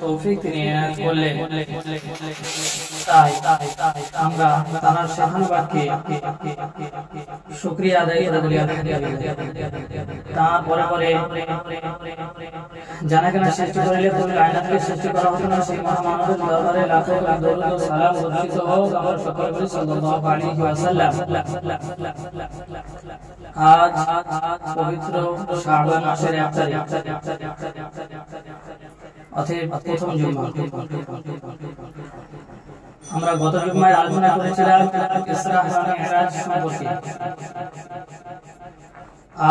তৌফিক তিনি এনায়েত করলেন। তাই আমরা তার শাহানুবাদকে শুকরিয়া আদায় করে বলি আলহামদুলিল্লাহ। তারপরে জানা কেনা সৃষ্টি করিলে পুরো কায়নাতকে সৃষ্টি করা হতো না, সেই মহামানবের দরবারে লাখো লাখ দরুদ ও সালাম বর্ষিত হোক। আমরা সকলে বলি সাল্লাল্লাহু আলাইহি ওয়াসাল্লাম। আজ পবিত্র শাবান মাসের 1 তারিখ, অতএব প্রথম জুমা। আমরা গত জুমায় আলোচনা করেছিলাম ইসরা ও মিরাজ সম্পর্কে।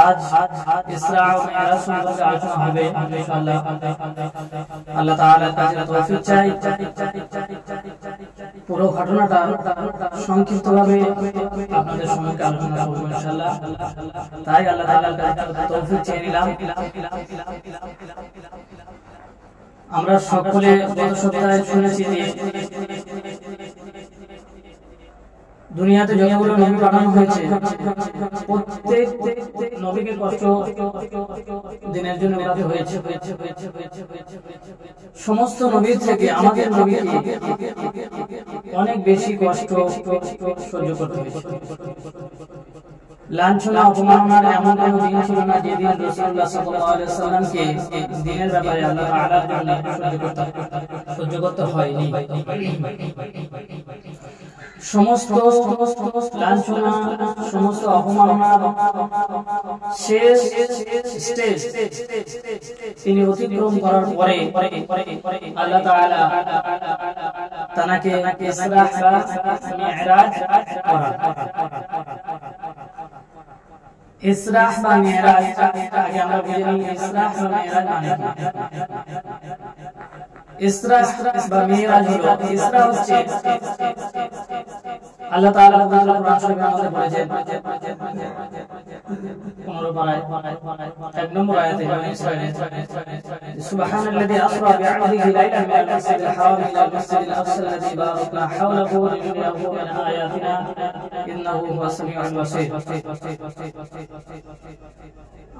আজ ইসরা ও মিরাজ সম্পর্কে আলোচনা হবে ইনশাআল্লাহ। আল্লাহ তাআলার কাছে তৌফিক চাই পুরো ঘটনাটা সংক্ষিপ্তভাবে আপনাদের সম্মুখে আলোচনা করব ইনশাআল্লাহ। তাই আল্লাহ তাআলার কাছে তৌফিক চেয়ে নিলাম। আমরা সকলে গত সপ্তাহে শুনেছি যে দুনিয়াতে যতগুলো নবী পাঠানো হয়েছে প্রত্যেক নবীকে কষ্ট দিনের জন্য দেওয়া হয়েছে। সমস্ত নবীর থেকে আমাদের নবীকে অনেক বেশি কষ্ট সহ্য করতে হয়েছে। লাঞ্ছনা অপমাননার এমন কোন দিন ছিল না যেদিন রাসূলুল্লাহ সাল্লাল্লাহু আলাইহি ওয়াসাল্লামকে দ্বীনের ব্যাপারে আল্লাহ তাআলার জন্য সহ্য করতে হয়নি। সমস্ত লাঞ্ছনা, সমস্ত অপমাননা শেষ স্টেজ তিনি অতিক্রম করার পরে আল্লাহ তাআলা তাকে ইসরা বা মিরাজ করা। ইসরা বা মিরাজ আগে আমরা বুঝে নিই ইসরা বা মিরাজ মানে কি। ইসরা বা মিরাজ হলো, ইসরা হচ্ছে আল্লাহ তাআলা পবিত্র কোরআন শরীফের মধ্যে বলেছেন 15 পারায় 1 নম্বর আয়াতে সুবহানাল্লাযী আসরা বি'আবদিহি লাইলান মিনাল মাসজিদিল হারাম ইলাল মাসজিদিল আকসা আল্লাযী বারাকনা হাওলাহু লিনুরিয়াহু মিন আয়াতিনা ইন্নাহু হুয়াস সামিউল বাসীর।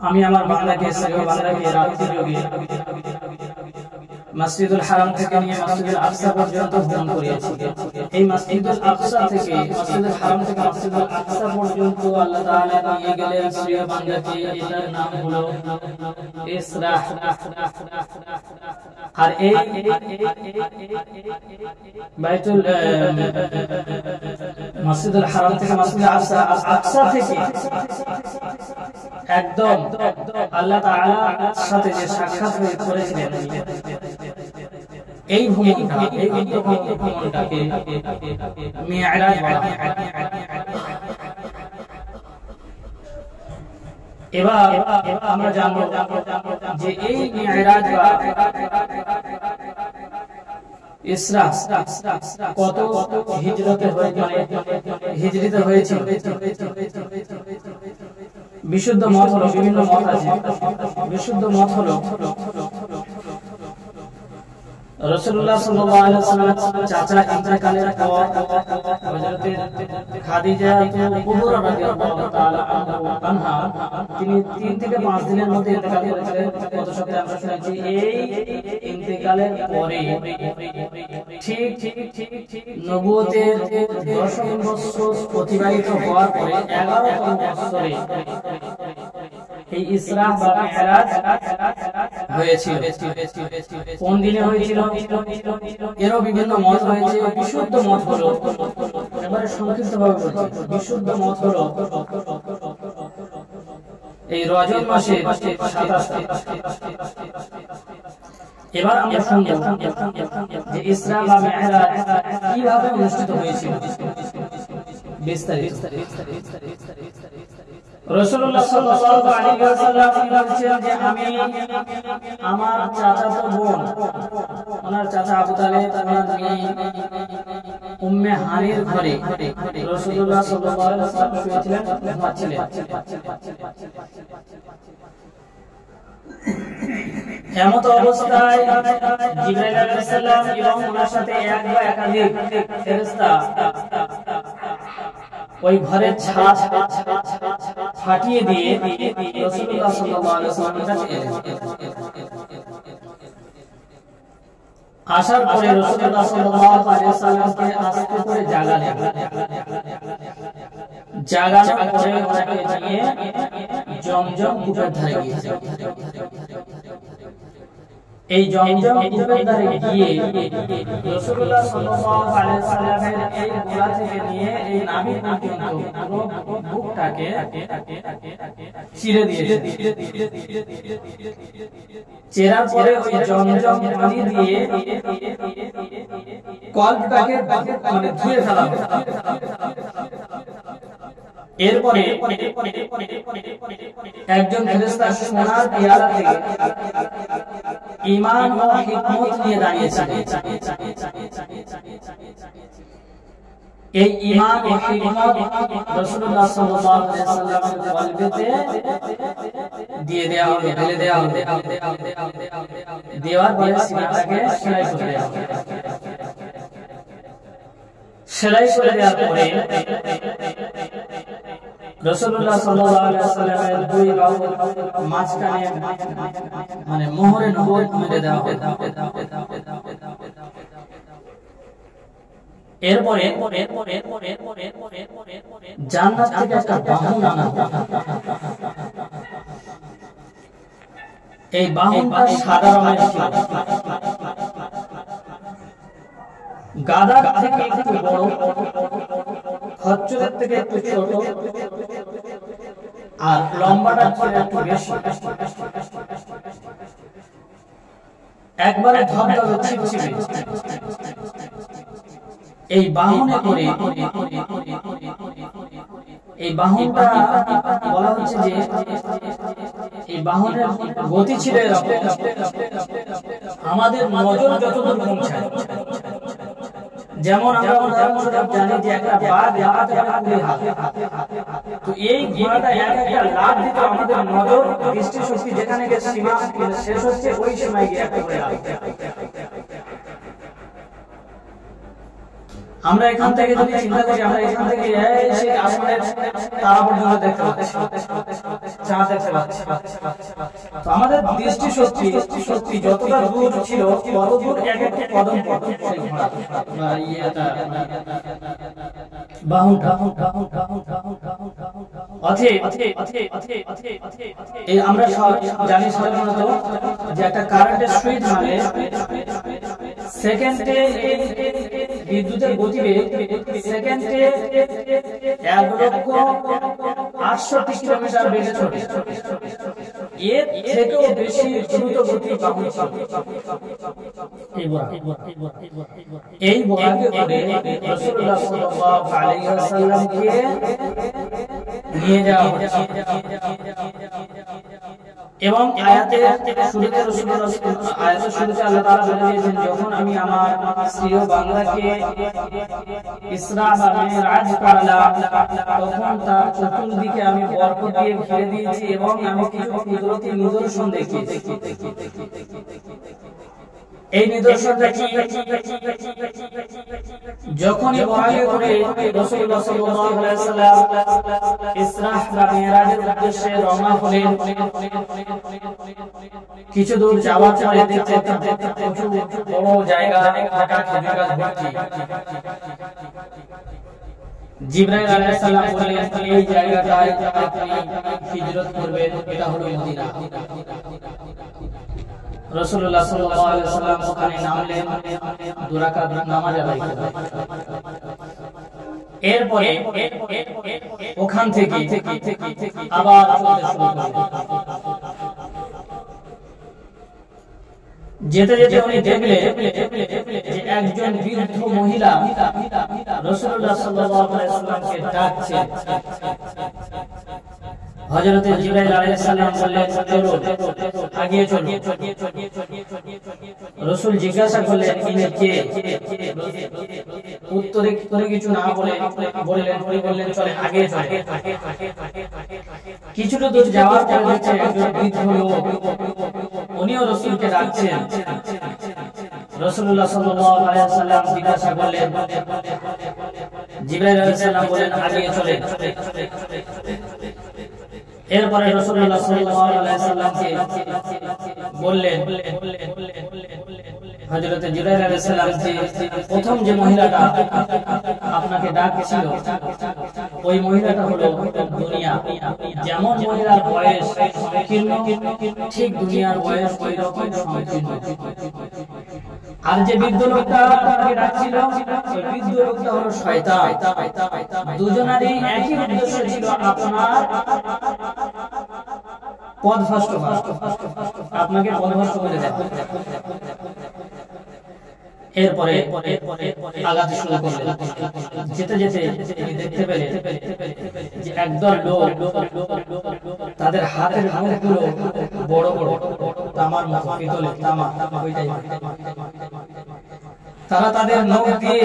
আমি আমার বান্দাকে শ্রেয় বান্দাকে রাত্রি যোগে মসজিদুল হারাম থেকে নিয়ে মসজিদুল আকসা পর্যন্ত ভ্রমণ করিয়েছি। এই মসজিদুল আকসা থেকে মসজিদুল হারাম থেকে মসজিদুল আকসা পর্যন্ত আল্লাহ তাআলা নিয়ে গেলেন শ্রেয় বান্দাকে। এটার নাম হলো ইসরা। আর এই বাইতুল মসজিদুল হারাম থেকে মসজিদুল আকসা থেকে একদম আল্লাহ তাআলার সাথে যে সাক্ষাৎ করেছিলেন এই ভ্রমণটাকে মিরাজ বলা হয়। এবার আমরা জানবো যে এই মিরাজ বা ইসরা কত হিজরিতে হয়েছিল। বিশুদ্ধ মত হলো, বিভিন্ন মত আছে। বিশুদ্ধ মত হলো রাসূলুল্লাহ সাল্লাল্লাহু আলাইহি ওয়াসাল্লাম চাচা ইন্তেকালের পর হযরত খাদিজা কুবরা রাদিয়াল্লাহু তাআলা আনহা তিনি 3 থেকে 5 দিনের মধ্যে ইন্তেকাল করেছিলেন। গত সপ্তাহে আমরা শুনেছি এই ইন্তেকালের পরে ঠিক নবুয়তের 10 বছর অতিবাহিত হওয়ার পরে 11তম বছরে এই ইসরা বা মিরাজ হয়েছিল। কোন দিনে হয়েছিল এরও বিভিন্ন মত রয়েছে। বিশুদ্ধ মত হলো, এবারে সংক্ষিপ্তভাবে বলছি, বিশুদ্ধ মত হলো এই রজব মাসের 27 তারিখ। এবার আমরা শুনবো যে ইসরা বা মিরাজ কিভাবে অনুষ্ঠিত হয়েছিল বিস্তারিত। রাসূলুল্লাহ সাল্লাল্লাহু আলাইহি ওয়াসাল্লাম বলেছেন যে আমি আমার চাচাতো বোন, ওনার চাচা আবু তালেব তার মেয়ে উম্মে হানির ঘরে রাসূলুল্লাহ সাল্লাল্লাহু আলাইহি ওয়াসাল্লাম শুয়েছিলেন, ঘুমাচ্ছিলেন। এমত অবস্থায় জিবরাইল আলাইহিস সালাম এবং ওনার সাথে এক বা একাধিক ফেরেশতা ওই ঘরের ছাদ ফাটিয়ে দিয়ে রাসূলুল্লাহ সাল্লাল্লাহু আলাইহি ওয়াসাল্লামের কাছে এলেন। আসার পরে রাসূলুল্লাহ সাল্লাল্লাহু আলাইহি ওয়াসাল্লামকে আস্তে করে জাগালেন। জাগানোর পরে ওনাকে নিয়ে জমজম কূপের ধারে গিয়েছে। এই জমজম কূপের ধারে গিয়ে রাসূলুল্লাহ সাল্লাল্লাহু আলাইহি ওয়াসাল্লামের এই গোড়া থেকে নিয়ে এই নাভি পর্যন্ত পুরো বুকটাকে চিরে দিয়েছে। চেরার পরে ওই জমজম পানি দিয়ে কল্পটাকে মানে ধুয়ে ফেলা হলো। এরপরে একজন ফেরেশতা সোনার পেয়ালা থেকে ঈমান ও হিকমত নিয়ে দাঁড়িয়েছেন। এই ঈমান ও হিকমত রাসূলুল্লাহ সাল্লাল্লাহু আলাইহি ওয়াসাল্লামের কলবেতে দিয়ে দেওয়া হবে, ঢেলে দেওয়া হবে। দেওয়ার পরে সিনাটাকে সেলাই করে দেওয়া হবে। সেলাই করে দেওয়ার পরে রাসূলুল্লাহ সাল্লাল্লাহু আলাইহি ওয়াসাল্লামের দুই বাহুর মাঝখানে মানে মোহরে নবুয়ত মেরে দেওয়া হবে। এরপরে জান্নাত থেকে একটা বাহন আনা হবে। এই বাহনটা সাদা রঙের ছিল, গাধার থেকে একটু বড়, খচ্চরের থেকে একটু ছোট, আর লম্বাটা ছিল একটু বেশি। একবারে ধবধবে ছিপছিপে। এই বাহনে করে এই বাহনটা বলা হচ্ছে যে এই বাহনের গতি ছিল এরকম, আমাদের নজর যতদূর পৌঁছায়। যেমন আমরা উদাহরণস্বরূপ জানি যে একটা বাঘ লাফাতে পারে 20 হাত, তো এই ঘোড়াটা একটা লাফ দিতে আমাদের নজর দৃষ্টি শক্তি যেখানে গিয়ে সীমা শেষ হচ্ছে ওই সীমায় গিয়ে একটা করে লাফ। আমরা এখান থেকে যদি চিন্তা করি, আমরা এখান থেকে সেই আসমানের তারা পর্যন্ত দেখতে পাচ্ছি, চাঁদ দেখতে পাচ্ছি। তো আমাদের দৃষ্টি শক্তি যতটা দূর ছিল তত দূর এক একটা কদম পড়ছে সেই ঘোড়া বা ইয়েটা বাহুটা। এই আমরা জানি সাধারণত যে একটা কারেন্টের সুইচ মানে সেকেন্ডে বিদ্যুতের গতিবেগ সেকেন্ডে 1,68,000 কিলোমিটার বেগে ছোটে। এর থেকেও বেশি দ্রুত গতি বাহন ছিল এই বোরাকে করে রাসূলুল্লাহ সাল্লাল্লাহু আলাইহি ওয়াসাল্লামকে নিয়ে যাওয়া হচ্ছে। এবং আয়াতের শুরুতে আল্লাহ তাআলা বলে দিয়েছেন, যখন আমি আমার প্রিয় বান্দাকে ইসরা বা মিরাজ করালাম তখন তার চতুর্দিকে আমি বরকত দিয়ে ঘিরে দিয়েছি এবং আমি কিছু কুদরতি নিদর্শন দেখিয়েছি। এই নিদর্শনটা কি? যখনই বরাকে করে রাসূলুল্লাহ সাল্লাল্লাহু আলাইহি ওয়াসাল্লাম ইসরা বা মিরাজের উদ্দেশ্যে রওনা হলেন, কিছু দূর যাওয়ার পরে দেখতে বড় জায়গা ঢাকা খেজুর গাছ ভর্তি। জিবরাইল আলাইহিস সালাম বললেন, এই জায়গাটায় আপনি হিজরত করবেন, এটা হলো মদিনা। রাসূলুল্লাহ সাল্লাল্লাহু আলাইহি ওয়াসাল্লাম ওখানে নামলেন, 2 রাকাত নামাজ আদায় করলেন। এরপরে ওখান থেকে আবার চলতে শুরু করলেন। যেতে যেতে উনি দেখলেন যে একজন বৃদ্ধ মহিলা রাসূলুল্লাহ সাল্লাল্লাহু আলাইহি ওয়াসাল্লামকে ডাকছে। হযরত জিবরাইল আলাইহিস সালাম বললেন, চলো আগিয়ে চলো। রাসূল জিজ্ঞাসা করলেন, ইনি কে? উত্তরে কিছু না বললেন চলে আগে চলে। কিছুটা দূর যাওয়ার পরে দেখছে একজন বৃদ্ধ লোক, উনিও রাসূলকে ডাকছেন। রাসূলুল্লাহ সাল্লাল্লাহু আলাইহি ওয়াসাল্লাম জিজ্ঞাসা করলেন, জিবরাইল আলাইহিস সালাম বলেন আগিয়ে চলে। এরপরে রাসূলুল্লাহ সাল্লাল্লাহু আলাইহি ওয়াসাল্লামকে বললেন, হযরত জিবরাইল আলাইহিস সালাম যে প্রথম যে মহিলাটা আপনাকে ডাকছিল ওই মহিলাটা হলো দুনিয়া। যেমন মহিলার বয়স সংকীর্ণ ঠিক দুনিয়ার বয়স ওই রকম সংকীর্ণ। আর যে বৃদ্ধ লোকটা আপনাকে ডাকছিল ওই বৃদ্ধ লোকটা হলো শয়তান। দুজনেরই একই উদ্দেশ্য ছিল আপনার পথভ্রষ্ট করা, আপনাকে পথভ্রষ্ট করে দেওয়া। এরপরে আগাতে শুরু করলেন। যেতে যেতে দেখতে পেলেন যে একদল লোক তাদের হাতের আঙুলগুলো বড় বড় তামার মতো, পিতলের তামা ওই টাইপের। তারা তাদের নখ দিয়ে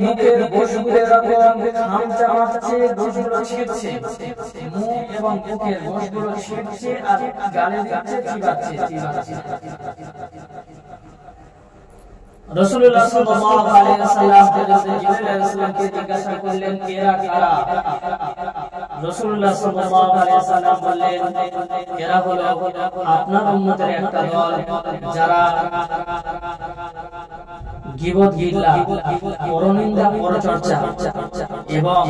মুখের গোশগুলো এরকম খামচা মারছে, গোশগুলো ছিঁড়ছে, মুখ এবং মুখের গোশগুলো ছিঁড়ছে আর গালে দিচ্ছে, চিবাচ্ছে। রাসূলুল্লাহ সাল্লাল্লাহু আলাইহি ওয়াসাল্লাম জিবরাইল আলাইহিস সালামকে জিজ্ঞাসা করলেন, এরা কারা? রাসূলুল্লাহ সাল্লাল্লাহু আলাইহি ওয়াসাল্লাম বললেন, এরা হলো আপনার উম্মতের একটা দল যারা গীবত, গিল্লা, পরনিন্দা, পরচর্চা এবং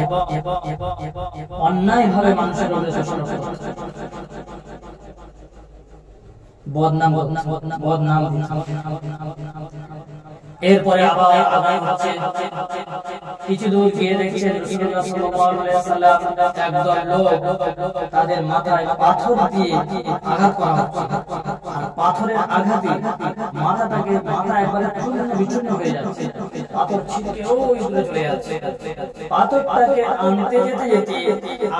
অন্যায়ভাবে মানুষের অনুশাসন করে, বদনাম। এরপরে আবার আগায় হচ্ছে। কিছু দূর গিয়ে দেখছেন রাসূলুল্লাহ সাল্লাল্লাহু আলাইহি ওয়াসাল্লাম একদল লোক তাদের মাথায় পাথর দিয়ে আঘাত করা হচ্ছে। আর পাথরের আঘাতে মাথা একবারে চূর্ণ বিচূর্ণ হয়ে যাচ্ছে, পাথর ছিটকে ওই দূরে চলে যাচ্ছে। পাথরটাকে আনতে যেতে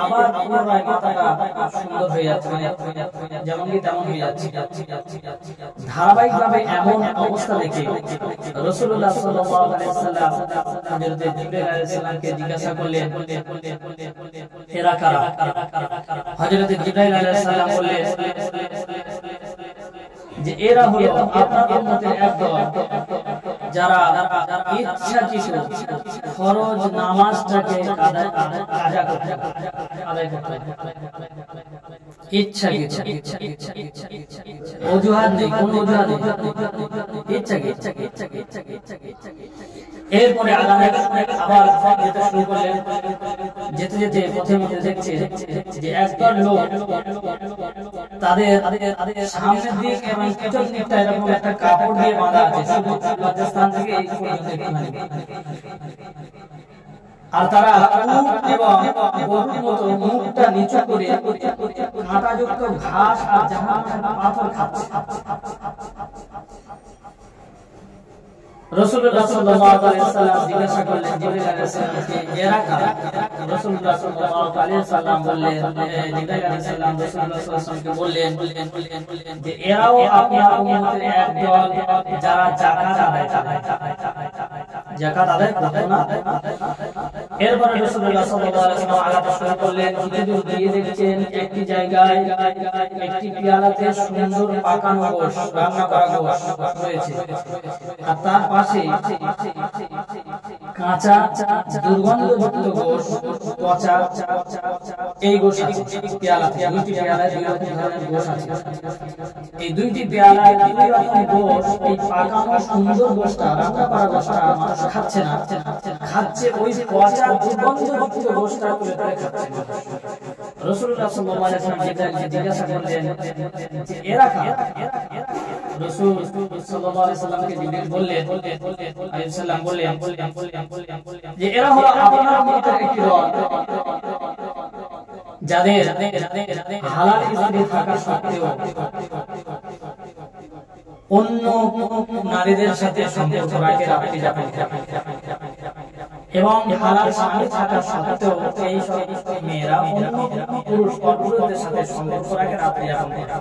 আবার পুনরায় মাথাটা সুন্দর হয়ে যাচ্ছে, মানে যেমন কি তেমন হয়ে যাচ্ছে। ধারাবাহিকভাবে এমন অবস্থা দেখে রাসূলুল্লাহ সাল্লাল্লাহু আলাইহি ওয়াসাল্লাম হযরত জিবরাইল আলাইহিস সালামকে জিজ্ঞাসা করলেন, এরা কারা? হযরত জিবরাইল আলাইহিস সালাম বললেন যে এরা হলো আপনার উম্মতের একদল যারা ইচ্ছাকৃত ফরজ নামাজটাকে কাজা করতে আদায় করতে ইচ্ছাকৃত, অজুহাত নেই, কোনো অজুহাত নেই, ইচ্ছাকৃত। এরপরে আগামী আবার যেতে শুরু করলেন। যেতে যেতে পথের মধ্যে দেখছে যে একদল লোক তাদের সামনের দিক এবং পিছন দিকটা এরকম একটা কাপড় দিয়ে বাঁধা আছে, শুধু লজ্জাস্থান থেকে এই পর্যন্ত একটুখানি। আর তারা উট এবং গরুর মতো মুখটা নিচু করে কাঁটাযুক্ত ঘাস আর পাথর খাচ্ছে। রাসূলুল্লাহ সাল্লাল্লাহু আলাইহি ওয়াসাল্লাম জিজ্ঞাসা করলেন জিবরাইল আলাইহিস সালামকে, এরা কারা? রাসূলুল্লাহ সাল্লাল্লাহু আলাইহি ওয়াসাল্লাম বললেন, জিবরাইল আলাইহিস সালাম রাসূলুল্লাহ সাল্লাল্লাহু আলাইহি ওয়াসাল্লামকে বললেন যে এরাও আপনার উম্মতের একদল যারা যাকাত আদায় করে, যাকাত আদায় করতে না। এরপরে রাসূলুল্লাহ সাল্লাল্লাহু আলাইহি ওয়াসাল্লাম আগাতে শুরু করলেন। কিছু দূর গিয়ে দেখছেন একটি জায়গায় একটি পেয়ালাতে সুন্দর পাকানো গোশ, রান্না করা গোশ রয়েছে, আর তার পাশে কাঁচা দুর্গন্ধযুক্ত গোশ, পচা এই গোশ আছে পেয়ালাতে। দুইটি পেয়ালায় দুই রকম ধরনের গোশ আছে। এই দুইটি পেয়ালায় দুই রকম গোশ, এই পাকানো সুন্দর গোশটা, রান্না করা গোশটা মানুষ খাচ্ছে না, খাচ্ছে ওই পচা দুর্গন্ধযুক্ত গোশটা তুলে তুলে খাচ্ছে। রাসূলুল্লাহ সাল্লাল্লাহু আলাইহি ওয়াসাল্লাম জিজ্ঞাসা করলেন যে এরা কারা? রাসূল সাল্লাল্লাহু আলাইহি ওয়াসাল্লামকে জিজ্ঞেস বললেন যে এরা হলো আপনার উম্মতের একটি দল যাদের হালাল স্ত্রী থাকা সত্ত্বেও অন্য নারীদের সাথে সম্পর্ক রাখে, এবং হালাল স্বামী থাকা সত্ত্বেও এই সব মেয়েরা অন্য পুরুষদের সাথে সম্পর্ক রাখে, রাত্রি যাপন করে।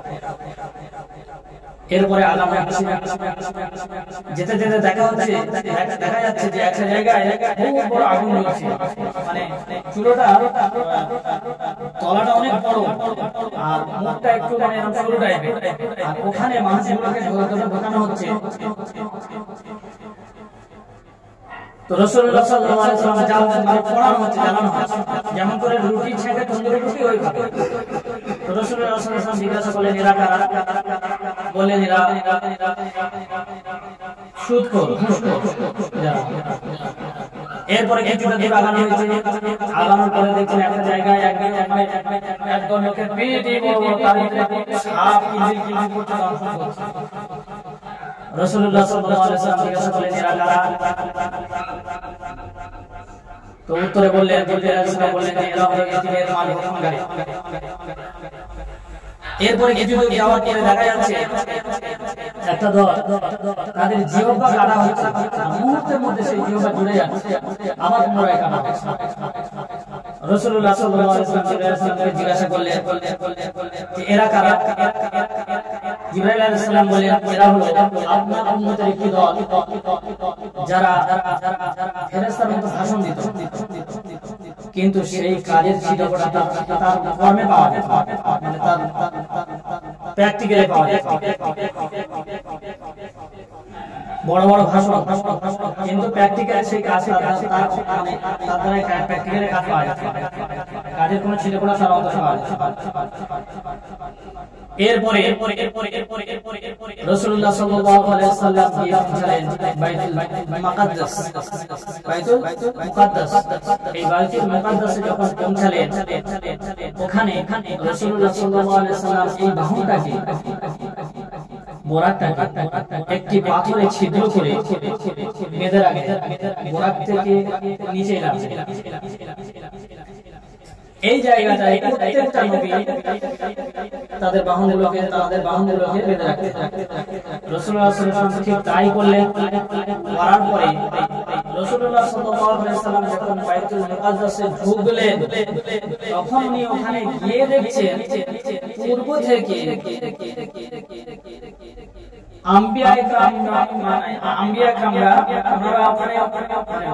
এরপরে আলামে যেতে যেতে দেখা যাচ্ছে যে একটা জায়গায় খুব বড় আগুন জ্বলছে, মানে চুলোটা তলাটা অনেক বড় আর মুখটা একটু মানে এরকম সরু টাইপের, আর ওখানে মানুষগুলোকে ঢোকানো হচ্ছে। তো রাসূলুল্লাহ সাল্লাল্লাহু আলাইহি ওয়াসাল্লাম পড়ানো হচ্ছে, জানানো হচ্ছে যেমন করে রুটি ছেঁকে তন্দুরি রুটি ওইভাবে। তো রাসূলুল্লাহ সাল্লাল্লাহু আলাইহি ওয়াসাল্লাম জিজ্ঞাসা করলেন এরা কারা? বললেন এরা সুদখোর, ঘুষখোর যারা। এরপরে কিছুটা দূর আগানো হয়েছে, আগানোর পরে দেখছেন একটা জায়গায় একদম লোকের পেটে বড় বড় তার ভিতরে সাপ কিলবিল কিলবিল করতে দংশন করছে। রাসূলুল্লাহ সাল্লাল্লাহু আলাইহি ওয়াসাল্লাম জিজ্ঞাসা করলেন এরা কারা? তো উত্তরে বললেন যে এরা হলো ইতিমের মালিক হুকুমগার। এরপরে কিছু দূর যাওয়ার পরে দেখা যাচ্ছে একটা দল, তাদের জিহ্বা কাটা হচ্ছে, মুহূর্তের মধ্যে সেই জিহ্বা জুড়ে যাচ্ছে, আবার পুনরায় কাটা হচ্ছে। রাসূলুল্লাহ সাল্লাল্লাহু আলাইহি ওয়াসাল্লাম জিজ্ঞাসা করলেন যে এরা কারা? জিবরাইল আলাইহিস সালাম বললেন এরা হলো আপনার উম্মতের একটি দল যারা ফেরেশতার মতো ভাষণ দিত, কিন্তু সেই কাজের ছিটফোঁটা তার কর্মে পাওয়া যায়, মানে তার প্র্যাকটিক্যালি পাওয়া যায়। বড় বড় ভাষণ কিন্তু প্র্যাকটিক্যালি সেই কাজ তার দ্বারা প্র্যাকটিক্যালি কাজ পাওয়া যায়, কাজের কোনো ছিটফোঁটা তার অন্তরে পাওয়া যায়। এরপরে রাসূলুল্লাহ সাল্লাল্লাহু আলাইহি ওয়াসাল্লাম গিয়ে পৌঁছালেন বাইতুল মুকাদ্দাস। বাইতুল মুকাদ্দাস, এই বাইতুল মুকাদ্দাসে যখন পৌঁছালেন ওখানে রাসূলুল্লাহ সাল্লাল্লাহু আলাইহি ওয়াসাল্লাম এই বাহনটাকে বোরাকটাকে একটি পাথরে ছিদ্র করে বেঁধে রাখলেন, বোরাক থেকে নিচে নামলেন। এই জায়গাটায় প্রত্যেকটা নবী তাদের বাহনগুলোকে বেঁধে রাখতেন। রাসূলুল্লাহ সাল্লাল্লাহু আলাইহি ওয়াসাল্লাম ঠিক তাই করলেন। করার পরে রাসূলুল্লাহ সাল্লাল্লাহু আলাইহি ওয়াসাল্লাম যখন বাইতুল মুকাদ্দাসে ঢুকলেন তখন উনি ওখানে গিয়ে দেখছেন পূর্ব থেকে আম্বিয়া কামরা ওনারা ওখানে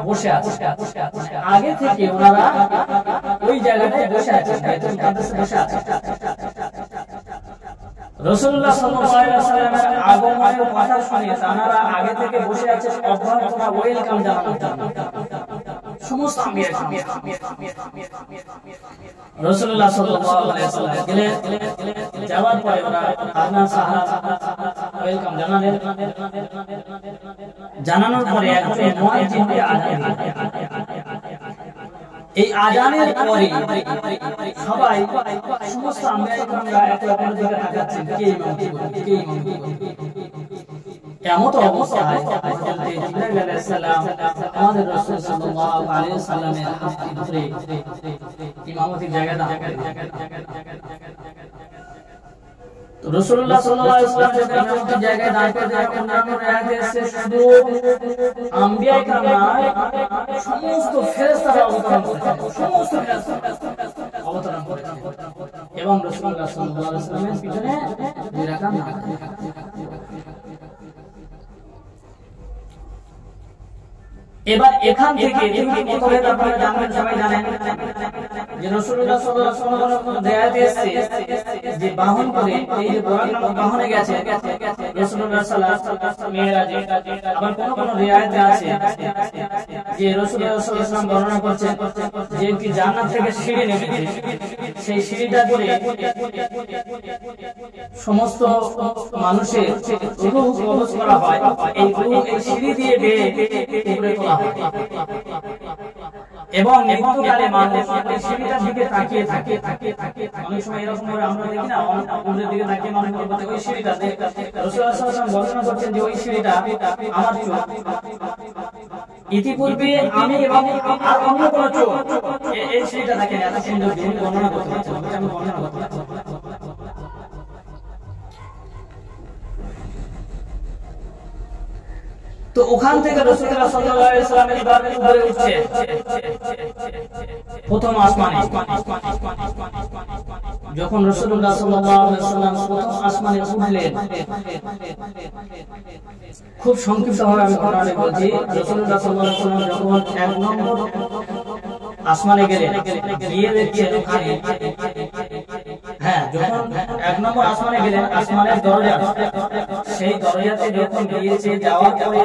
বসে আছে, আগে থেকে ওনারা ওই জায়গাটায় বসে আছে, বাইতুল মুকাদ্দাসে বসে আছে। রাসূলুল্লাহ সাল্লাল্লাহু আলাইহি ওয়াসাল্লামের আগমনের কথা শুনে তারা আগে থেকে বসে আছে অভ্যর্থনা ওয়েলকাম জানানোর জন্য। সমস্ত আম্বিয়া রাসূলুল্লাহ সাল্লাল্লাহু আলাইহি ওয়াসাল্লাম যাওয়ার পরে ওরা আদনান সাহাবা ওয়েলকাম জানানোর পরে একজন মুয়াজ্জিন দিয়ে আযান দিলেন। এই আযানের পরে সবাই সমস্ত আম্বিয়া একে অপরের দিকে তাকাচ্ছেন, কে ইমাম কে ইমাম। এমন অবস্থায় হযরত জিবরাইল আলাইহিস সালাম আমাদের রাসূল সাল্লাল্লাহু আলাইহি ওয়াসাল্লামের হাতটি ধরে ইমামতির জায়গায় দাঁড় করালেন। তো রাসূলুল্লাহ সাল্লাল্লাহু আলাইহি ওয়াসাল্লাম যখন ইমামতির জায়গায় দাঁড় করালেন, অন্যান্য রাতে এসে শুধু আম্বিয়া کرام সমস্ত ফেরেশতারা অবতরণ করেছেন, সমস্ত ফেরেশতারা অবতরণ করেছেন এবং রাসূলুল্লাহ সাল্লাল্লাহু আলাইহি ওয়াসাল্লামের পিছনে দুই রাকাত নামাজ। এবার এখান থেকে কত হয়ে আপনারা জানবেন, সবাই জানেন যে রাসূলুল্লাহ সাল্লাল্লাহু আলাইহি ওয়াসাল্লাম দেয়াতে এসেছে যে বাহন করে এই যে বোরাক নামক বাহনে গেছে রাসূলুল্লাহ সাল্লাল্লাহু আলাইহি ওয়াসাল্লাম মেরাজে। আবার কোন রিওয়ায়াতে আছে যে রাসূলুল্লাহ সাল্লাল্লাহু আলাইহি ওয়াসাল্লাম বর্ণনা করছেন যে কি জান্নাত থেকে সিঁড়ি নেমেছে, সেই সিঁড়িটা করে সমস্ত মানুষের রূহ কবজ করা হয়, এই রূহ এই সিঁড়ি দিয়ে বেয়ে উপরে তোলা হয় এবং মৃত্যুকালে মানুষ এই সিঁড়িটার দিকে তাকিয়ে থাকে। অনেক সময় এরকম করে আমরা দেখি না, উপরের দিকে তাকিয়ে মানুষ বলতে ওই সিঁড়িটা রাসূলুল্লাহ সাল্লাল্লাহু আলাইহি ওয়াসাল্লাম বর্ণনা করছেন যে ওই সিঁড়িটা আমার চোখ। ইতিপূর্বে আমি এবং আর অন্য কোন চোখ এই সিঁড়িটা থাকে না, এত সুন্দর তিনি বর্ণনা করতে পারছেন, আমি বর্ণনা করতে পারছি। তো ওখান থেকে রাসূলুল্লাহ সাল্লাল্লাহু আলাইহি ওয়াসাল্লামের দরবারে উপরে উঠছে প্রথম আসমানে। যখন রাসূলুল্লাহ সাল্লাল্লাহু আলাইহি ওয়াসাল্লাম প্রথম আসমানে উঠলেন, খুব সংক্ষিপ্তভাবে আমি ঘটনাটা বলছি। রাসূলুল্লাহ সাল্লাল্লাহু আলাইহি ওয়াসাল্লাম যখন এক নম্বর আসমানে গেলেন, গিয়ে দেখছেন ওখানে যখন এক নম্বর আসমানে গেলেন, আসমানের দরজা সেই দরজাতে যখন গিয়েছে, যাওয়ার পরে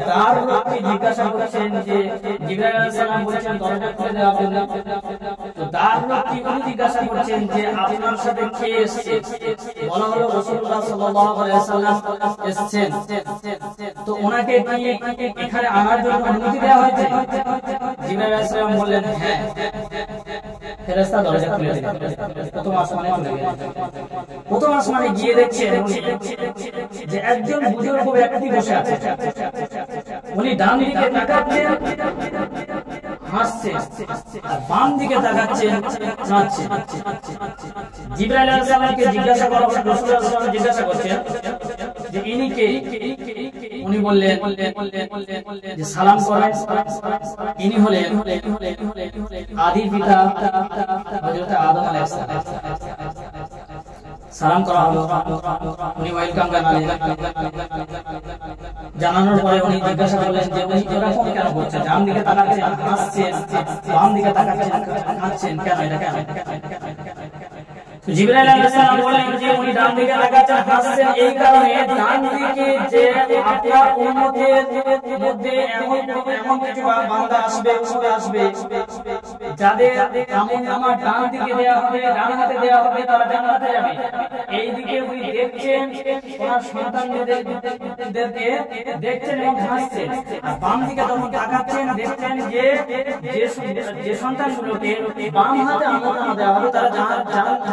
তার লোককে জিজ্ঞাসা করছেন যে জিবরাইল আলাইহিস সালাম বলেছেন দরজা খুলে দেওয়ার জন্য। তো তার লোককে উনি জিজ্ঞাসা করছেন যে আপনার সাথে কে এসেছে? বলা হলো রাসূলুল্লাহ সাল্লাল্লাহু আলাইহি ওয়াসাল্লাম এসেছেন। তো ওনাকে কি এখানে আনার জন্য অনুমতি দেওয়া হয়েছে? জিবরাইল আলাইহিস সালাম বললেন হ্যাঁ। ফেরেশতা দরজা খুলে দিলেন, প্রথম আসমানে চলে গেলেন। প্রথম আসমানে গিয়ে দেখছেন যে একজন বুজুর্গ ব্যক্তি বসে আছে। উনি ডান দিকে তাকাচ্ছেন, হাসছেন, আর বাম দিকে তাকাচ্ছেন, কাঁদছেন। জিবরাইল আলাইহিস সালামকে জিজ্ঞাসা করা হলো, রাসূলুল্লাহ সাল্লাল্লাহু আলাইহি ওয়াসাল্লাম জিজ্ঞাসা করছেন যে ইনি কে? উনি বললেন যে সালাম করেন, ইনি হলেন আদি পিতা হযরত আদম আলাইহিস সালাম। সালাম করা হলো, উনি ওয়েলকাম জানালেন। জানানোর পরে উনি জিজ্ঞাসা করলেন যে উনি এরকম কেন করছেন? ডান দিকে তাকাচ্ছেন, হাসছেন, বাম দিকে তাকাচ্ছেন, কাঁদছেন, কেন? এটা কেন? জিবরাইল আলাইহিস সালাম বলেন যে উনি ডান দিকে তাকাচ্ছেন, হাসছেন এই কারণে, ডান দিকে যে আপনার উম্মতের মধ্যে এমন কিছু বান্দা আসবে যাদের আমলনামা ডান দিকে দেয়া হবে, ডান হাতে দেয়া হবে, তারা জান্নাতে যাবে। এই দিকে উনি দেখছেন ওনার সন্তানদেরকে দেখছেন এবং হাসছেন। আর বাম দিকে যখন তাকাচ্ছেন দেখছেন যে সন্তানগুলোকে বাম হাতে আমলনামা দেওয়া হবে তারা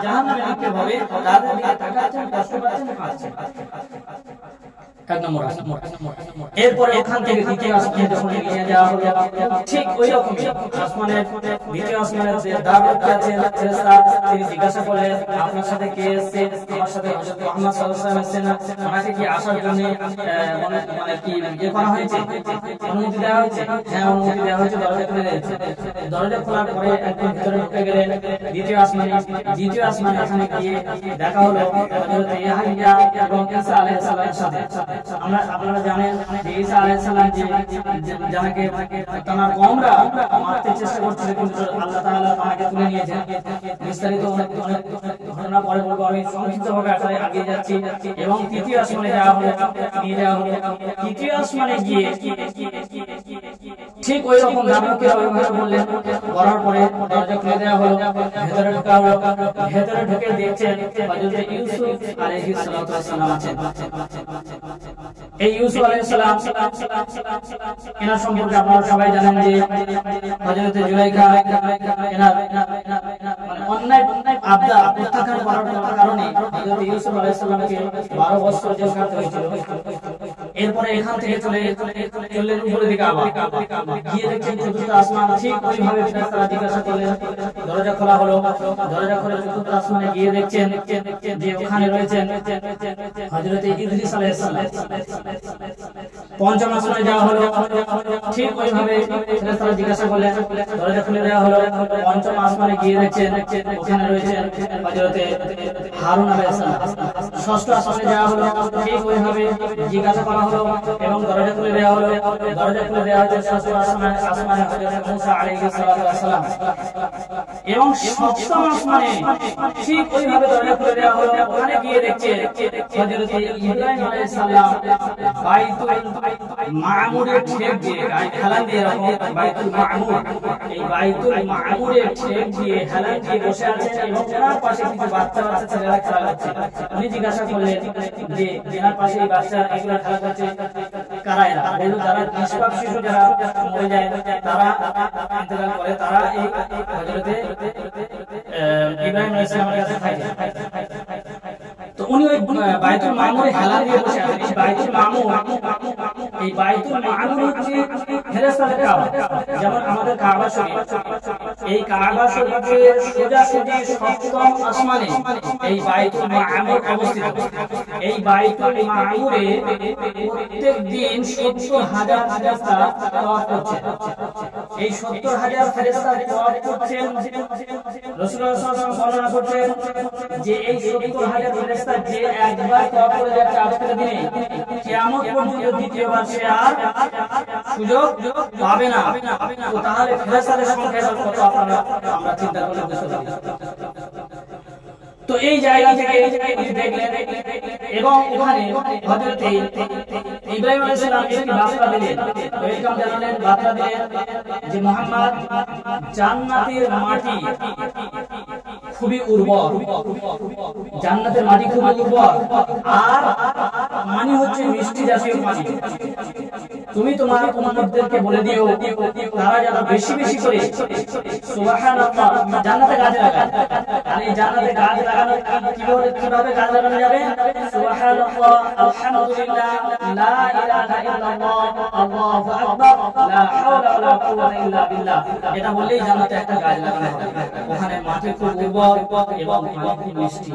জাহান্নামে লিখতে হবে, তাদের দিকে তাকাচ্ছেন, কষ্ট পাচ্ছেন, হাসছেন। এক নম্বর। এরপরে ওখান থেকে দ্বিতীয় আসমানে যখন নিয়ে যাওয়া হলো, ঠিক ওই রকমই আসমানের দ্বিতীয় আসমানের যে দাওয়াত আছে ফেরেশতা, তিনি জিজ্ঞাসা করলেন আপনার সাথে কে এসেছে? আমার সাথে হযরত মুহাম্মদ সাল্লাল্লাহু আলাইহি ওয়াসাল্লাম এসেছেন। ওনাকে কি আসার জন্য মানে কি করা হয়েছে? অনুমতি দেওয়া হয়েছে? হ্যাঁ, অনুমতি দেওয়া হয়েছে। দরজা খুলে দিয়েছে। দরজা খোলার পরে একদম ভিতরে ঢুকে গেলেন। দ্বিতীয় আসমানে এখানে গিয়ে দেখা হলো হযরত ইয়াহইয়া এবং ঈসা আলাইহিস সালামের সাথে। আপনারা জানেন যে ঈসা আলাইহিস সালাম যাকে তার কওমরা মারতে চেষ্টা করছিল, কিন্তু আল্লাহ তাআলা তাকে তুলে নিয়েছেন। বিস্তারিত অনেক ঘটনা পরে বলবো, আমি সংক্ষিপ্তভাবে আকারে এগিয়ে যাচ্ছি। এবং তৃতীয় আসমানে যাওয়া হলো, নিয়ে যাওয়া হলো। তৃতীয় আসমানে গিয়ে ঠিক ওই রকম দাবুকে বললেন, করার পরে দরজা খুলে দেওয়া হলো, ভেতরে ঢোকা হলো। ভেতরে ঢুকে দেখছেন হযরত ইউসুফ আলাইহিস সালাম আছেন। এই ইউসুফ আলাইহিস সালাম এনার সম্পর্কে আপনারা সবাই জানেন যে হযরত জুলাইখা এনার অন্যায় আবদার প্রত্যাখ্যান করার কারণে হযরত ইউসুফ আলাইহিস সালামকে 12 বছর জেল খাটতে হয়েছিল। এরপরে এখান থেকে চললেন উপরের দিকে, আবার গিয়ে দেখছেন চতুর্থ আসমান। ঠিক ওইভাবে ফেরেশতারা জিজ্ঞাসা করলেন, দরজা খোলা হলো। দরজা খুলে চতুর্থ আসমানে গিয়ে দেখছেন যে ওখানে রয়েছেন হযরত ইদ্রিস আলাইহিস সালাম। পঞ্চম আসমানে যাওয়া হলো। ঠিক ওইভাবে ফেরেশতারা জিজ্ঞাসা করলেন, দরজা খুলে দেওয়া হলো। পঞ্চম আসমানে গিয়ে দেখছেন ওখানে রয়েছেন হযরত হারুন আলাইহিস সালাম। ষষ্ঠ আসমানে যাওয়া হলো। ঠিক ওইভাবে জিজ্ঞাসা করা হলো এবং দরজা খুলে দেওয়া হলো। দরজা খুলে দেওয়া হয়েছে ষষ্ঠ আসমানে হযরত মুসা আলাইহিস সালাম। এবং সপ্তম আসমানে ঠিক ওইভাবে দরজা খুলে দেওয়া হলো। ওখানে গিয়ে দেখছেন হযরত ইব্রাহিম আলাইহিস সালাম বাইতুল মামুরের ঠেক দিয়ে হেলান দিয়ে বাইতুল মামুর, এই বাইতুল মামুরের ঠেক দিয়ে হেলান দিয়ে বসে আছেন এবং ওনার পাশে কিছু বাচ্চা ছেলেরা খেলা করছে। উনি জিজ্ঞাসা করলেন যে যেনার পাশে এই বাচ্চা এগুলো খেলা করছে কারা? এরা বলল যারা নিষ্পাপ শিশু যারা মরে যায়, তারা ইন্তেকাল করে, তারা এই হযরত ইব্রাহিম আলাইহিস সালামের কাছে থাকে। তো উনি ওই বাইতুল মামুরে হেলান দিয়ে বসে আছেন। এই বাইতুল মামুর হচ্ছে ফেরেশতাদের কাবা, যেমন আমাদের কাবা শরীফ। এই কাবা শরীফের সোজাসুজি সপ্তম আসমানে এই বাইতুল মামুর অবস্থিত। এই বাইতুল মামুরে প্রত্যেক দিন 70,000 ফেরেশতা তাওয়াফ করছেন। এই 70,000 ফেরেশতা তাওয়াফ করছেন। রাসূলুল্লাহ সাল্লাল্লাহু আলাইহি ওয়াসাল্লাম বর্ণনা করছেন যে এই 70,000 ফেরেশতা যে একবার তাওয়াফ করে যাচ্ছে আজকের দিনে, কিয়ামত পর্যন্ত দ্বিতীয়বার সে আর সুযোগ পাবে না। তো তাহলে ফেরেশতাদের সংখ্যা কত আমরা চিন্তা করলে বুঝতে পারি। তো এই জায়গা থেকে দেখলেন এবং ওখানে হযরত ইব্রাহিম আলাইহিস সালাম একটি বার্তা দিলেন, ওয়েলকাম জানালেন, বার্তা দিলেন যে মুহাম্মদ, জান্নাতের মাটি খুবই উর্বর, জান্নাতের মাটি খুবই উর্বর, আর পানি হচ্ছে মিষ্টি জাতীয় পানি। তুমি তোমার উম্মতদেরকে বলে দিও তারা যেন বেশি বেশি করে সুবহানাল্লাহ জান্নাতে গাছ লাগায়। আর এই জান্নাতে গাছ লাগানো কিভাবে গাছ লাগানো যাবে? সুবহানাল্লাহ, আলহামদুলিল্লাহ, লা ইলাহা ইল্লাল্লাহ, আল্লাহু আকবার, লা হাওলা ওয়ালা কুওয়াতা ইল্লা বিল্লাহ, এটা বললেই জান্নাতে একটা গাছ লাগানো হবে। ওখানে মাটি খুব উর্বর এবং পানি খুব মিষ্টি।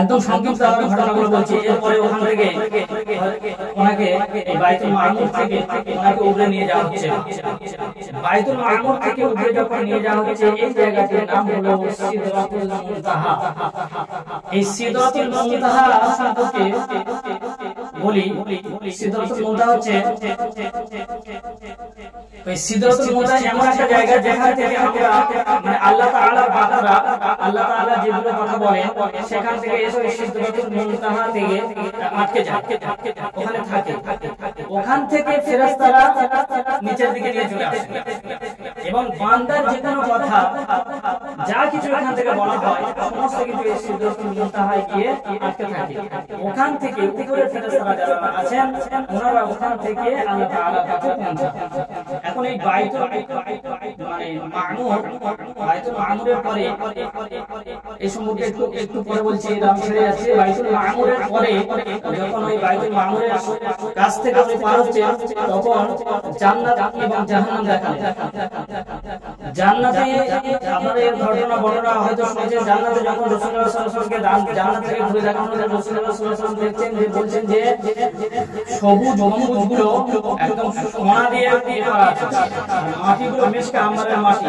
একদম সংক্ষিপ্ত আমি ঘটনাগুলো বলছি। এরপরে ওখান থেকে ওনাকে এই বাইতুল মামুর থেকে ওনাকে উপরে নিয়ে যাওয়া হচ্ছে। বাইতুল মামুর থেকে উপরে যখন নিয়ে যাওয়া হচ্ছে, এই জায়গাটির নাম হলো সিদরাতুল মুনতাহা। এই সিদরাতুল মুনতাহা সম্পর্কে বলি। সিদরাতুল মুনতাহা হচ্ছে ওই সিদরাতুল মুনতাহা এমন একটা জায়গা যেখান থেকে আমরা মানে আল্লাহ তাআলার বান্দারা, আল্লাহ তাআলা যেগুলো কথা বলেন সেখান থেকে এসে সিদরাতুল মুনতাহা থেকে আটকে যায়, ওখানে থাকে। ওখান থেকে ফেরেশতারা নিচের দিকে নিয়ে চলে আসে এবং বান্দার যে কোনো কথা যা কিছু এখান থেকে বলা হয় সমস্ত কিছু এই সিদরাতুল মুনতাহায় গিয়ে আটকে থাকে। ওখান থেকে উপরে ফেরেশতারা যারা আছেন ওনারা ওখান থেকে আল্লাহ তাআলার কাছে পৌঁছায়। এখন এই বাইতুল মানে মামুর, বাইতুল মামুরের পরে এই সম্পর্কে একটু পরে বলছি, নাম ছেড়ে যাচ্ছে। বাইতুল মামুরের পরে যখন ওই বাইতুল মামুরের কাছ থেকে আপনি পার হচ্ছে তখন জান্নাত এবং জাহান্নাম দেখা যায়। জান্নাতে আপনারা এর ঘটনা বর্ণনা হয়তো শুনেছেন। জান্নাতে যখন রাসূলুল্লাহ সাল্লাল্লাহু আলাইহি ওয়াসাল্লামকে জান্নাত থেকে ঘুরে দেখানো হলো, রাসূলুল্লাহ সাল্লাল্লাহু আলাইহি ওয়াসাল্লাম দেখছেন যে বলছেন যে সবুজ গম্বুজগুলো একদম সোনা দিয়ে করা আছে, মাটিগুলো মিশকা আম্বারের মাটি।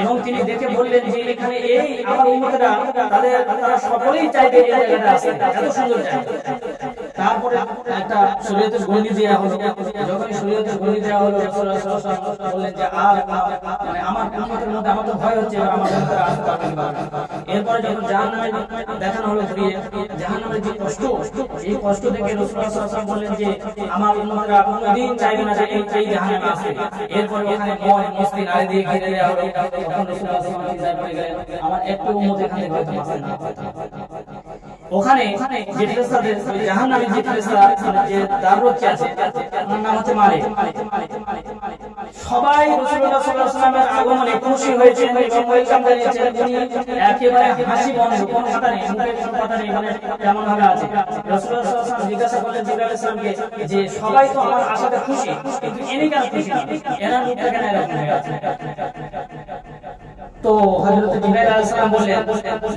এবং তিনি দেখে বললেন যে এখানে এই আমার উম্মতেরা তারা সকলেই চাইবে এই জায়গাটা আছে, এত সুন্দর জায়গা। তারপরে একটা শরীয়তের গণ্ডি দেওয়া হলো। যখন শরীয়তের গণ্ডি দেওয়া হলো, রাসূলুল্লাহ সাল্লাল্লাহু আলাইহি ওয়াসাল্লাম বললেন যে আর মানে আমার উম্মতের মধ্যে আমার তো ভয় হচ্ছে, এবার আমার উম্মতেরা আসতে পারবে না। এরপরে যখন জাহান্নামে দেখানো হলো ঘুরিয়ে, জাহান্নামের যে কষ্ট, এই কষ্ট দেখে রাসূলুল্লাহ সাল্লাল্লাহু আলাইহি ওয়াসাল্লাম বললেন যে আমার উম্মতেরা কোনোদিন চাইবে না যে এই জাহান্নামে আসবে। এরপরে ওখানে মদ মস্তি নারী দিয়ে ঘিরে দেওয়া হলো। তখন রাসূলুল্লাহ সাল্লাল্লাহু আলাইহি ওয়াসাল্লাম পড়ে গেলেন, আমার একটু উম্মত এখানে হয়তো বাঁচবে না। ওখানে যে ফেরেশতাদের জাহান্নামের যে ফেরেশতা যে দারুচ্চ আছে, ওনার নাম হচ্ছে মালিক। সবাই রাসূলুল্লাহ সাল্লাল্লাহু আলাইহি ওয়াসাল্লামের আগমনে খুশি হয়েছেন এবং ওয়েলকাম জানিয়েছেন। উনি একেবারে হাসি বন্ধ, কোনো কথা নেই, মুখে কোনো কথা নেই, মানে কেমন ভাবে আছে। রাসূলুল্লাহ সাল্লাল্লাহু আলাইহি ওয়াসাল্লাম জিজ্ঞাসা করলেন জিবরাইল আলাইহিস সালামকে যে সবাই তো আমার আশাতে খুশি, কিন্তু ইনি কেন খুশি না, এনার মুখটা কেন এরকম হয়ে আছে? তো হযরত জিবরাইল আলাইহিস সালাম বললেন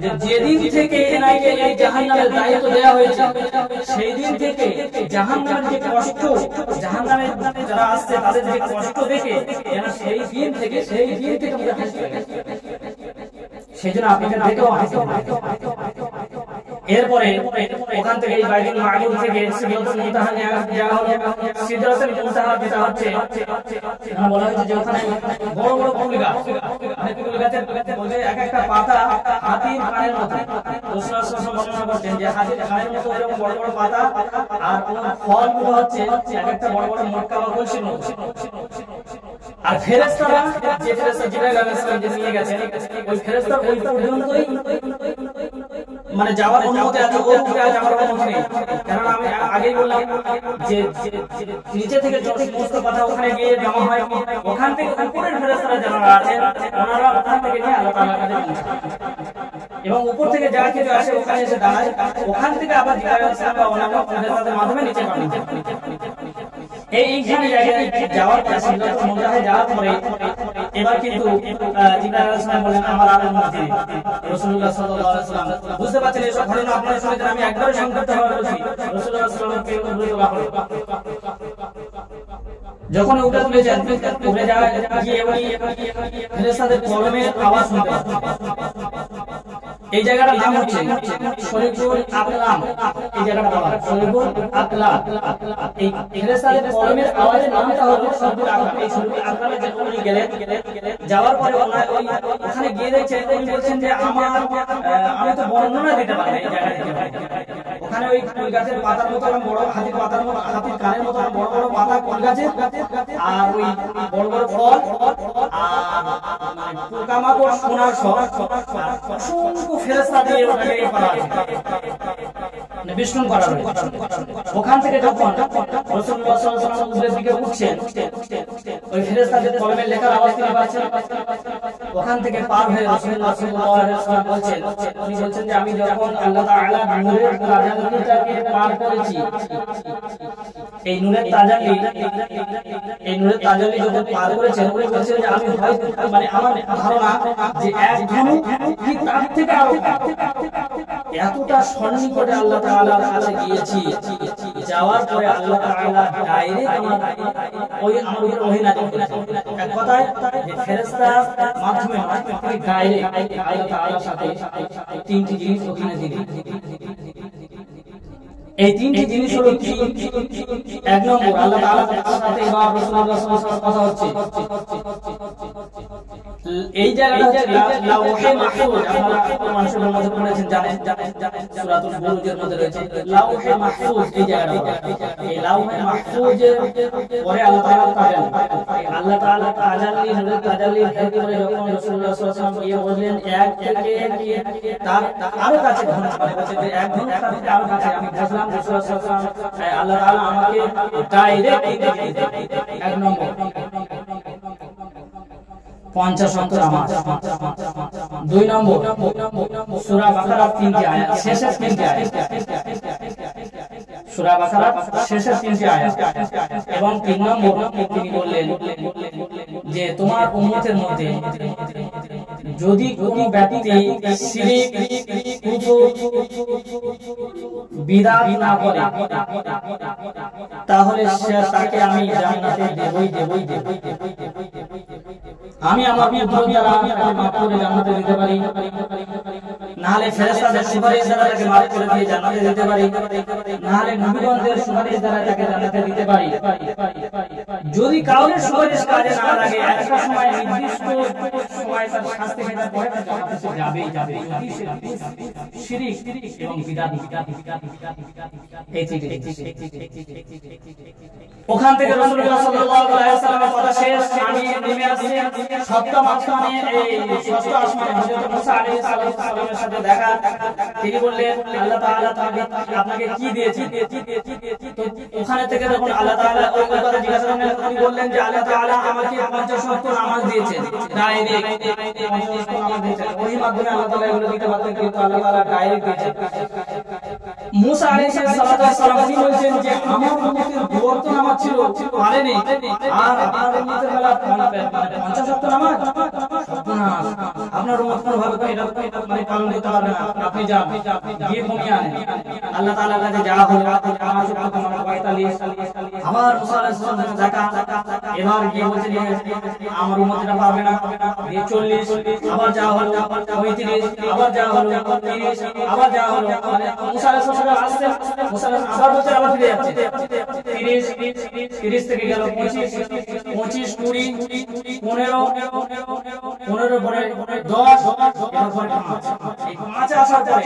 যে যেদিন থেকে এনাকে এই জাহান্নামের দায়িত্ব দেওয়া হয়েছে সেই দিন থেকে জাহান্নামের যে কষ্ট, জাহান্নামে যারা আসছে তাদের যে কষ্ট দেখে এরা সেই দিন থেকে মুখে হাসি লাগে। সেজন্য আপনাকে দেখেও হাসি। এরপরে ওখান থেকে এই বাইতুল মামুর থেকে সিদরাতুল মুনতাহা যাওয়া হলো। সিদরাতুল মুনতাহা যেটা হচ্ছে বলা হয়েছে যে ওখানে বড় বড় ফুল গাছ, মানে ফুল গাছের বলতে এক একটা পাতা হাতির কানের মতো। রাসূলুল্লাহ সাল্লাল্লাহু আলাইহি ওয়াসাল্লাম বর্ণনা করছেন যে হাতির কানের মতো এরকম বড় বড় পাতা, আর ওর ফলগুলো হচ্ছে এক একটা বড় বড় মটকা বা কলসির মতো। আর ফেরেশতারা যে ফেরেশতা জিবরাইল আলাইহিস সালাম যে নিয়ে গেছেন, ওই ফেরেশতা ওই পর্যন্তই মানে যাওয়ার অনুমতি আছে, ওর উপরে যাওয়ার অনুমতি নেই। কারণ আমি আগেই বললাম যে নিচে থেকে যত সমস্ত কথা ওখানে গিয়ে জমা হয়, ওখান থেকে উপরের ফেরেশতারা যারা আছেন ওনারা ওখান থেকে নিয়ে আল্লাহ তাআলার কাছে পৌঁছায় এবং উপর থেকে যা কিছু আসে ওখানে এসে দাঁড়ায়। ওখান থেকে আবার জিবরাইল আলাইহিস সালাম বা অন্যান্য ফেরেশতাদের মাধ্যমে নিচে নামে। এইখানে জায়গায় যাওয়ার পরে সিদরাতুল মুনতাহায় যাওয়ার পরে এবার কিন্তু জিবরাইল আলাইহিস সালাম বলেন আমার আর অনুমতি নেই। রাসূলুল্লাহ সাল্লাল্লাহু আলাইহি ওয়াসাল্লাম বুঝতে পারছেন এসব ঘটনা আপনারা শুনেছেন, আমি একবারে সংক্ষিপ্ত ভাবে বলছি। রাসূলুল্লাহ সাল্লাল্লাহু আলাইহি ওয়াসাল্লামকে উপরে তোলা হলো। যখন উপরে তুলে যান, উপরে যাওয়া গিয়ে উনি ফেরেশতাদের কলমের আওয়াজ শুনতে পান। এই জায়গাটার নাম হচ্ছে শরীফুল আকলাম। এই জায়গাটা বলা হয় শরীফুল আকলাম। এই ফেরেশতাদের কলমের আওয়াজের নামটা হলো শরীফুল আকলাম। এই শরীফুল আকলামে যে উনি গেলেন, যাওয়ার পরে ওখানে গিয়ে দেখছেন, উনি বলছেন যে আমি তো বর্ণনা দিতে পারি এই জায়গা থেকে। ওখানে ওই কুল গাছের পাতার মতো বড়, হাতির পাতার মতো, হাতির কানের মতো বড় বড় পাতা কুল গাছের, আর ওই বড় বড় ফল, আর পোকামাকড়, সোনার সব অসংখ্য ফেরেশতা দিয়ে ওটাকে করা আছে, বেষ্টন করা রয়েছে। ওখান থেকে যখন রাসূলুল্লাহ সাল্লাল্লাহু আলাইহি ওয়াসাল্লাম উপরের দিকে উঠছেন, ওই ফেরেশতাদের কলমের লেখার আওয়াজ তিনি পাচ্ছেন। ওখান থেকে পার হয়ে রাসূলুল্লাহ সাল্লাল্লাহু আলাইহি ওয়াসাল্লাম বলছেন, উনি বলছেন যে আমি যখন আল্লাহ তাআলা নূরের তাজাল্লিটাকে পার করেছি, এই নূরের তাজাল্লি, এই নূরের তাজাল্লি যখন পার করেছেন, উনি বলছেন যে আমি হয়তো, মানে আমার ধারণা যে এক ধনু কি তার থেকে আরো এতটা সন্নিকটে আল্লাহ তাআলার কাছে গিয়েছি। যাওয়ার পরে আল্লাহ তাআলা ডাইরেক্ট আমার ওই আমাদের ওহী নাযিল করেছেন। এক কথায় যে ফেরেশতার মাধ্যমে নয়, তিনি ডাইরেক্ট আল্লাহ তাআলার সাথে তিনটি জিনিস ওখানে দিলেন। এই তিনটি জিনিস হলো কি? এক নম্বর, আল্লাহ তাআলার সাথে এবার রাসূলুল্লাহ সাল্লাল্লাহু আলাইহি ওয়াসাল্লাম কথা হচ্ছে। এই জায়গাটা হচ্ছে লাউহে মাহফুজ। আপনারা মানুষের মধ্যে পড়েছেন, জানেন সূরাতুল বুরুজের মধ্যে রয়েছে লাউহে মাহফুজ। এই জায়গাটা, এই লাউহে মাহফুজের পরে আল্লাহ তাআলা তাজাল্লি, আল্লাহ তাআলা তাজাল্লি, নূরের তাজাল্লি করে যখন রাসূলুল্লাহ সাল্লাল্লাহু আলাইহি ওয়াসাল্লাম ইয়ে বললেন, এক থেকে তার আরো কাছে ঘন, মানে বলছে যে এক ঘন থেকে আরো কাছে আমি বুঝলাম রাসূলুল্লাহ সাল্লাল্লাহু আলাইহি ওয়াসাল্লাম আল্লাহ তাআলা আমাকে ডাইরেক্ট এক নম্বর 50 ওয়াক্ত নামাজ, 2 নম্বর সূরা বাকারার 3টি আয়াত, শেষের 3টি আয়াত, সূরা বাকারার শেষের 3টি আয়াত, এবং 3 নম্বর তিনি বললেন যে তোমার উম্মতের মধ্যে যদি কোনো ব্যক্তি শিরক, কুফর, বিদআত না করে, তাহলে তাকে আমি জান্নাতে দেবই। আমি আমার কুদরত দ্বারা তাকে মাফ করে জান্নাতে দিতে পারি, নাহলে ফেরেশতাদের সুপারিশ দ্বারা তাকে মাফ করে দিয়ে জান্নাতে দিতে পারি, নাহলে নবীগণদের সুপারিশ দ্বারা তাকে জান্নাতে দিতে পারি। যদি কাউরের সুপারিশ কাজে না লাগে, একটা সময় নির্দিষ্ট সময় তার শাস্তি পেতে পড়ে, জান্নাতে সে যাবেই। যদি সে শিরক এবং বিদআত, এই ওখান থেকে রাসূলুল্লাহ সাল্লাল্লাহু আলাইহি ওয়াসাল্লামের কথা শেষ, আমি নেমে আসছি সপ্তম আসমানে, এই ষষ্ঠ আসমানে হযরত মুসা আলাইহিস সালামের সাথে দেখা। তিনি বললেন আল্লাহ তাআলা আপনাকে কি দিয়েছে? তো ওখানে থেকে যখন আল্লাহ তাআলা ওই কথা জিজ্ঞাসা করলেন, তিনি বললেন যে আল্লাহ তাআলা আমাকে 50 ওয়াক্ত নামাজ দিয়েছেন, ডাইরেক্ট 50 ওয়াক্ত নামাজ দিয়েছেন। ওই মাধ্যমে আল্লাহ তাআলা এগুলো দিতে পারতেন, কিন্তু আল্লাহ তাআলা ডাইরেক্ট দিয়েছেন। মুসা আলাইহিস সালাম তিনি বলেন যে আমার উম্মতের দুওয়াক্ত নামাজ ছিল, পারেনি, আর আপনার উম্মতের বেলা 50 ওয়াক্ত নামাজ, আপনার উম্মত কোনোভাবে এটা মানে পালন করতে পারবে না, আপনি যান, গিয়ে কমিয়ে আনেন। আল্লাহ তাআলার কাছে যাওয়া হলো, 5 ওয়াক্ত নামাজ 45, আবার মুসা আলাইহিস সালাম দেখা, এবার গিয়ে বলছেন আমার উম্মতরা পারবে না, গিয়ে 40, আবার যাওয়া হলো 35, আবার যাওয়া হলো 30, আবার যাওয়া হলো, মানে মুসা আলাইহিস সালাম আসছে, মুসা আবার বলছেন, আবার ফিরে যাচ্ছে 30 থেকে গেল 25, 20, 15, 15 পরে 10, এবার পরে 5, এই 5 আসার পরে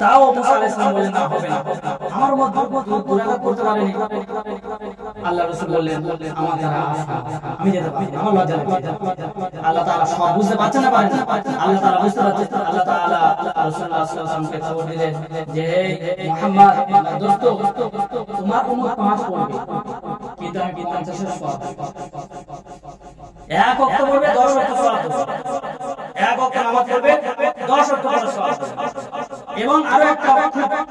তাও মুসা আলাইহিস সালাম বলেন না, হবে না, আমার মধ্যে দুরাকাত করতে পারেনি। আল্লাহ রাসূল বললেন আমার দ্বারা আমি যেতে পারি, আমার লজ্জা লাগছে। আল্লাহ তাআলা সব বুঝতে পারছেন না, পারেন না, আল্লাহ তাআলা বুঝতে পারছেন। আল্লাহ তাআলা রাসূলুল্লাহ সাল্লাল্লাহু আলাইহি ওয়াসাল্লামকে খবর দিলেন যে হে মুহাম্মদ, দোস্ত তোমার উম্মত 5 পড়বে, কিন্তু আমি 50 এর সওয়াব, এক ওয়াক্ত পড়বে 10 ওয়াক্ত সওয়াব, এক ওয়াক্ত নামাজ পড়বে 10 ওয়াক্ত সওয়াব। এবং আরো একটা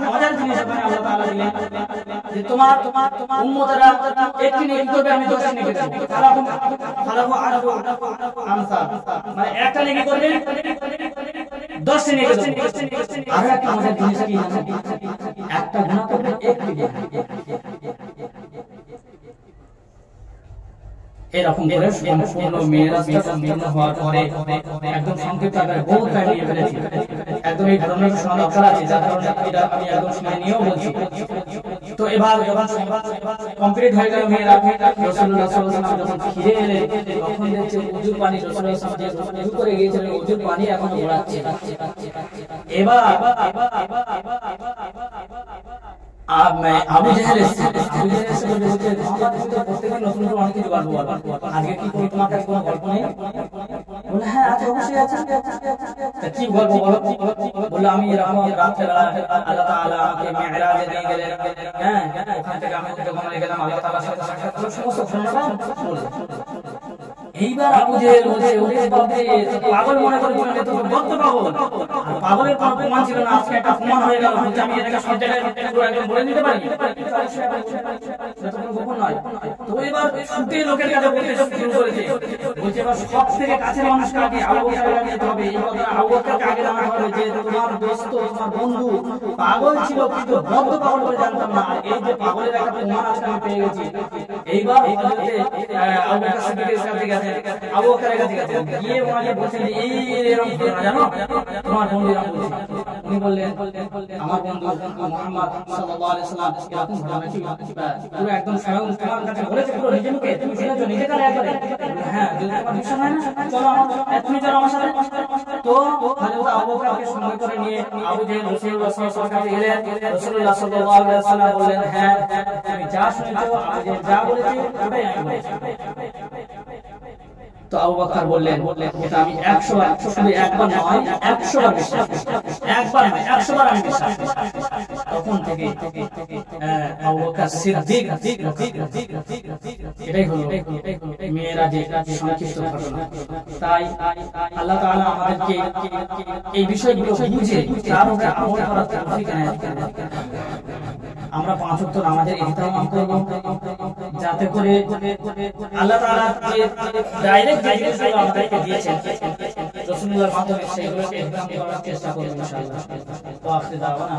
মজার জিনিস এখানে আল্লাহ তাআলা দিলেন যে তোমার উম্মতরা একটি নেকি করবে, আমি 10টি নেকি দেব, ফালাহু আরফু আমসাল, মানে একটা নেকি করবে 10টি নেকি দেব। আরো একটা মজার জিনিস কি জানেন? একটা গুনাহ করবে 1টি নেকি, এরকম করে সম্পূর্ণ মেরাজটা সম্পূর্ণ হওয়ার পরে একদম সংক্ষিপ্ত আকারে বহুত টাইম নিয়ে ফেলেছি, একদম এই ঘটনার সময় দরকার আছে, যার কারণে এটা আমি একদম সময় নিয়েও বলছি। তো এবার যখন কমপ্লিট হয়ে গেল মেয়েরা, রাসূলুল্লাহ সাল্লাল্লাহু আলাইহি ওয়াসাল্লাম যখন ফিরে এলেন তখন দেখছে উযুর পানি রাসূলুল্লাহ সাল্লাল্লাহু আলাইহি ওয়াসাল্লাম যে উযু করে গিয়েছিলেন উযুর পানি এখনো গড়াচ্ছে। এবার আবু জাহেল এসে বলছে প্রত্যেকদিন নতুন নতুন অনেক কিছু গল্প বলো, আজকে কি কোনো তোমার কাছে কোনো গল্প নেই? বলে হ্যাঁ আছে, অবশ্যই আছে। কি গল্প বলো? বললো আমি এরকম রাত্রেবেলা আল্লাহ তাআলা আমাকে মিরাজে নিয়ে গেলেন, হ্যাঁ ওখান থেকে আমি ঘুমিয়ে গেলাম, আল্লাহ তাআলার সাথে সাক্ষাৎ করলাম, সমস্ত ঘটনা বলে। এইবার আবু জাহেল বলছে ওরে বাবা পাগল মনে করে বললে তো বদ্ধ পাগল, আর পাগলের কোনো প্রমাণ ছিল না, আজকে একটা প্রমাণ হয়ে গেল, বলছে আমি এটাকে সব জায়গায় পুরো একদম বলে দিতে পারি, এটা তো কোনো গোপন নয়। তো এবার ছুটে লোকের কাছে বলতে শুরু করেছে, বলছে এবার সব থেকে কাছের মানুষকে আগে আবু বকরকে নিতে হবে, এই কথা আবু বকরকে আগে জানাতে হবে যে তোমার দোস্ত তোমার বন্ধু পাগল ছিল কিন্তু বদ্ধ পাগল বলে জানতাম না, আর এই যে পাগলের একটা প্রমাণ আজকে আমি পেয়ে গেছি। এইবার হযরতে আবু বকর সিদ্দিকের কাছে গেছে, আবু বকরের কাছে গেছে, গিয়ে ওনাকে বলছেন যে এই এরকম ঘটনা জানো তোমার বন্ধু এরকম বলছে। উনি বললেন আমার বন্ধু মুহাম্মদ সাল্লাল্লাহু আলাইহি ওয়াসাল্লাম এরকম ঘটনা কি পুরো একদম স্বয়ং তোমার কাছে বলেছে, পুরো নিজে মুখে তুমি শুনেছো নিজে কানে একবারে? হ্যাঁ যদি তোমার বিশ্বাস হয় না চলো তুমি চলো আমার সাথে। তো হযরত আবু বকরকে সঙ্গে করে নিয়ে আবু জাহেল রাসূলুল্লাহ সাল্লাল্লাহু আলাইহি ওয়াসাল্লামের কাছে গেলেন। রাসূলুল্লাহ সাল্লাল্লাহু আলাইহি ওয়াসাল্লাম বললেন হ্যাঁ তুমি যা শুনেছো আবু জাহেল যা বলেছে ওটাই আমি বলেছি। তো আবু বকর বললেন এটা আমি 100 বার, শুধু একবার নয় 100 বার বিশ্বাস, একবার নয় 100 বার আমি বিশ্বাস। তখন থেকে আবু বকর সিদ্দিক, এটাই হলো মেরাজের সংক্ষিপ্ত ঘটনা। তাই আল্লাহ তাআলা আমাদেরকে এই বিষয়গুলো বুঝে তার উপরে আমল করার তৌফিক দেন। আমরা 5 ওয়াক্ত নামাজের ইহতিমাম করব, যাতে করে আল্লাহ তাআলা যে ডাইরেক্ট জিনিসগুলো আমাদেরকে দিয়েছেন রাসূলুল্লাহর মাধ্যমে সেগুলোকে ইহতিমাম করার চেষ্টা করব ইনশাআল্লাহ। তো আখির দাওয়ানা